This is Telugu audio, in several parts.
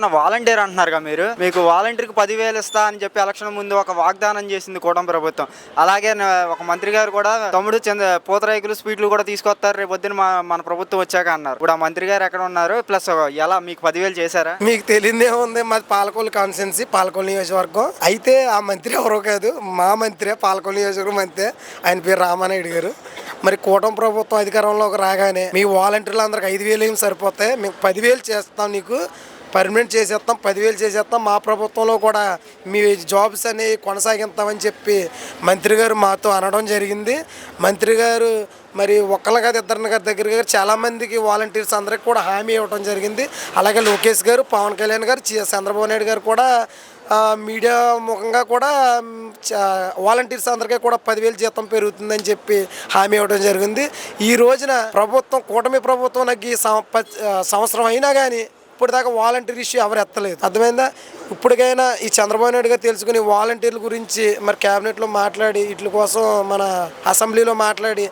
తెలంగాణ వాలంటీర్ అంటున్నారుగా మీరు. మీకు వాలంటీర్కి 10,000 ఇస్తా అని చెప్పి ఎలక్షన్ ముందు ఒక వాగ్దానం చేసింది కూటమి ప్రభుత్వం. అలాగే ఒక మంత్రి గారు కూడా తమ్ముడు పూతరేకులు స్వీట్లు కూడా తీసుకొస్తారు రేపు పొద్దున మన ప్రభుత్వం వచ్చాక అన్నారు. ఇప్పుడు ఆ మంత్రి గారు ఎక్కడ ఉన్నారు? ప్లస్ ఎలా మీకు 10,000 చేశారా? మీకు తెలియదే ఉంది, మాది పాలకొల్లు కాన్స్టిట్యున్సీ, పాలకొల్లు నియోజకవర్గం. అయితే ఆ మంత్రి ఎవరో కాదు, మా మంత్రి, పాలకొల్లు నియోజకవర్గం మంత్రి. ఆయన పేరు రామానాయుడు గారు. మరి కూటమి ప్రభుత్వం అధికారంలోకి రాగానే మీ వాలంటీర్లు అందరికి 5,000 ఏమి సరిపోతాయి, మీకు 10,000 చేస్తాం, నీకు పర్మనెంట్ చేసేస్తాం, 10,000 చేసేస్తాం, మా ప్రభుత్వంలో కూడా మీ జాబ్స్ అనేవి కొనసాగిస్తామని చెప్పి మంత్రి గారు మాతో అనడం జరిగింది. మంత్రి గారు మరి ఒక్కళ్ళ కాదు ఇద్దరిని గారి దగ్గర చాలామందికి వాలంటీర్స్ అందరికి కూడా హామీ ఇవ్వడం జరిగింది. అలాగే లోకేష్ గారు, పవన్ కళ్యాణ్ గారు, చంద్రబాబు నాయుడు గారు కూడా మీడియా ముఖంగా కూడా వాలంటీర్స్ అందరికీ కూడా 10,000 జీతం పెరుగుతుందని చెప్పి హామీ ఇవ్వడం జరిగింది. ఈ రోజున ప్రభుత్వం, కూటమి ప్రభుత్వం నాకు ఈ సంవత్సరం అయినా కానీ ఇప్పుడు దాకా వాలంటీర్ ఇష్యూ ఎవరు ఎత్తలేదు. అర్థమైందా? ఇప్పటికైనా ఈ చంద్రబాబు నాయుడు గారు తెలుసుకుని వాలంటీర్ల గురించి మరి క్యాబినెట్లో మాట్లాడి వీటి కోసం, మన అసెంబ్లీలో మాట్లాడి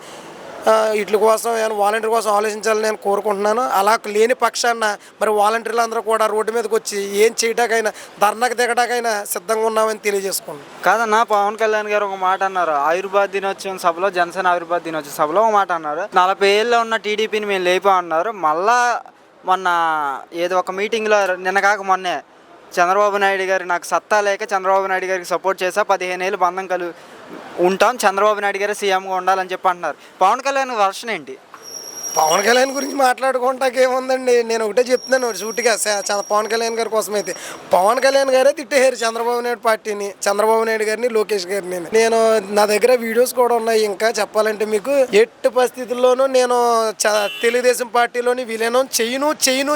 వీటి కోసం వాలంటీర్ కోసం ఆలోచించాలని నేను కోరుకుంటున్నాను. అలా లేని పక్షాన మరి వాలంటీర్లు అందరూ కూడా రోడ్డు మీదకి వచ్చి ఏం చేయడానికైనా, ధర్నాకు దిగడానికైనా సిద్ధంగా ఉన్నామని తెలియజేసుకున్నాను. కాదన్నా, పవన్ కళ్యాణ్ గారు ఒక మాట అన్నారు ఆవిర్భావ దినోత్సవం సభలో, జనసేన ఆవిర్భావ దినోత్సవ సభలో ఒక మాట అన్నారు. 40 ఏళ్ళలో ఉన్న టీడీపీని మేము లేపామన్నారు. మళ్ళా మొన్న ఏదో ఒక మీటింగ్లో నిన్న కాక మొన్నే చంద్రబాబు నాయుడు గారు నాకు సత్తా లేక చంద్రబాబు నాయుడు గారికి సపోర్ట్ చేసా, 15 ఏళ్ళు బంధం ఉంటాం, చంద్రబాబు నాయుడు గారు సీఎంగా ఉండాలని చెప్పి అంటున్నారు. పవన్ కళ్యాణ్ వర్షన్ ఏంటి? పవన్ కళ్యాణ్ గురించి మాట్లాడుకుంటాక ఏముందండి, నేను ఒకటే చెప్తున్నాను సూటిగా పవన్ కళ్యాణ్ గారి కోసం అయితే. పవన్ కళ్యాణ్ గారే తిట్టేశారు చంద్రబాబు నాయుడు పార్టీని, చంద్రబాబు నాయుడు గారిని, లోకేష్ గారిని. నేను నా దగ్గర వీడియోస్ కూడా ఉన్నాయి. ఇంకా చెప్పాలంటే మీకు ఎట్టి పరిస్థితుల్లోనూ నేను తెలుగుదేశం పార్టీలోని విలీనం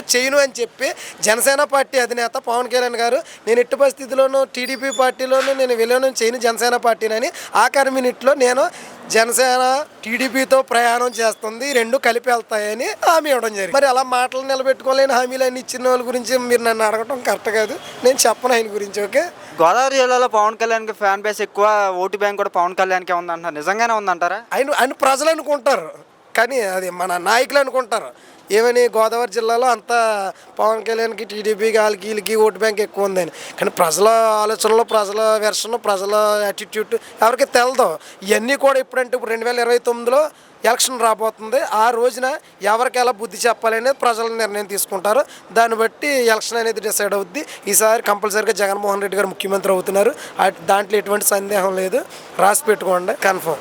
చేయను అని చెప్పి జనసేన పార్టీ అధినేత పవన్ కళ్యాణ్ గారు, నేను ఎట్టి పరిస్థితుల్లోనూ టీడీపీ పార్టీలోనూ నేను విలీనం చేయను జనసేన పార్టీనని ఆఖరి మినిట్లో నేను జనసేన టీడీపీతో ప్రయాణం చేస్తుంది, రెండు కలిపి వెళ్తాయని హామీ ఇవ్వడం జరిగింది. మరి అలా మాటలు నిలబెట్టుకోలేని హామీలు అన్ని ఇచ్చిన వాళ్ళ గురించి మీరు నన్ను అడగటం కరెక్ట్ కాదు. నేను చెప్పను ఆయన గురించి. ఓకే, గోదావరి జిల్లాలో పవన్ కళ్యాణ్కి ఫ్యాన్ బేస్ ఎక్కువ, ఓటు బ్యాంక్ కూడా పవన్ కళ్యాణ్కే ఉందంటారు. నిజంగానే ఉందంటారా? ఆయన ప్రజలు అనుకుంటారు, కానీ అది మన నాయకులు అనుకుంటారు. ఏమని గోదావరి జిల్లాలో అంతా పవన్ కళ్యాణ్కి, టీడీపీకి, వీళ్ళకి ఓటు బ్యాంక్ ఎక్కువ ఉందని. కానీ ప్రజల ఆలోచనలు, ప్రజల వెర్షన్, ప్రజల యాటిట్యూడ్ ఎవరికి తెలదు. ఇవన్నీ కూడా ఇప్పుడు 2029లో ఎలక్షన్ రాబోతుంది. ఆ రోజున ఎవరికి ఎలా బుద్ధి చెప్పాలనేది ప్రజల నిర్ణయం తీసుకుంటారు. దాన్ని బట్టి ఎలక్షన్ అనేది డిసైడ్ అవుద్ది. ఈసారి కంపల్సరీగా జగన్మోహన్ రెడ్డి గారు ముఖ్యమంత్రి అవుతున్నారు. దాంట్లో ఎటువంటి సందేహం లేదు. రాసి పెట్టుకోండి, కన్ఫర్మ్.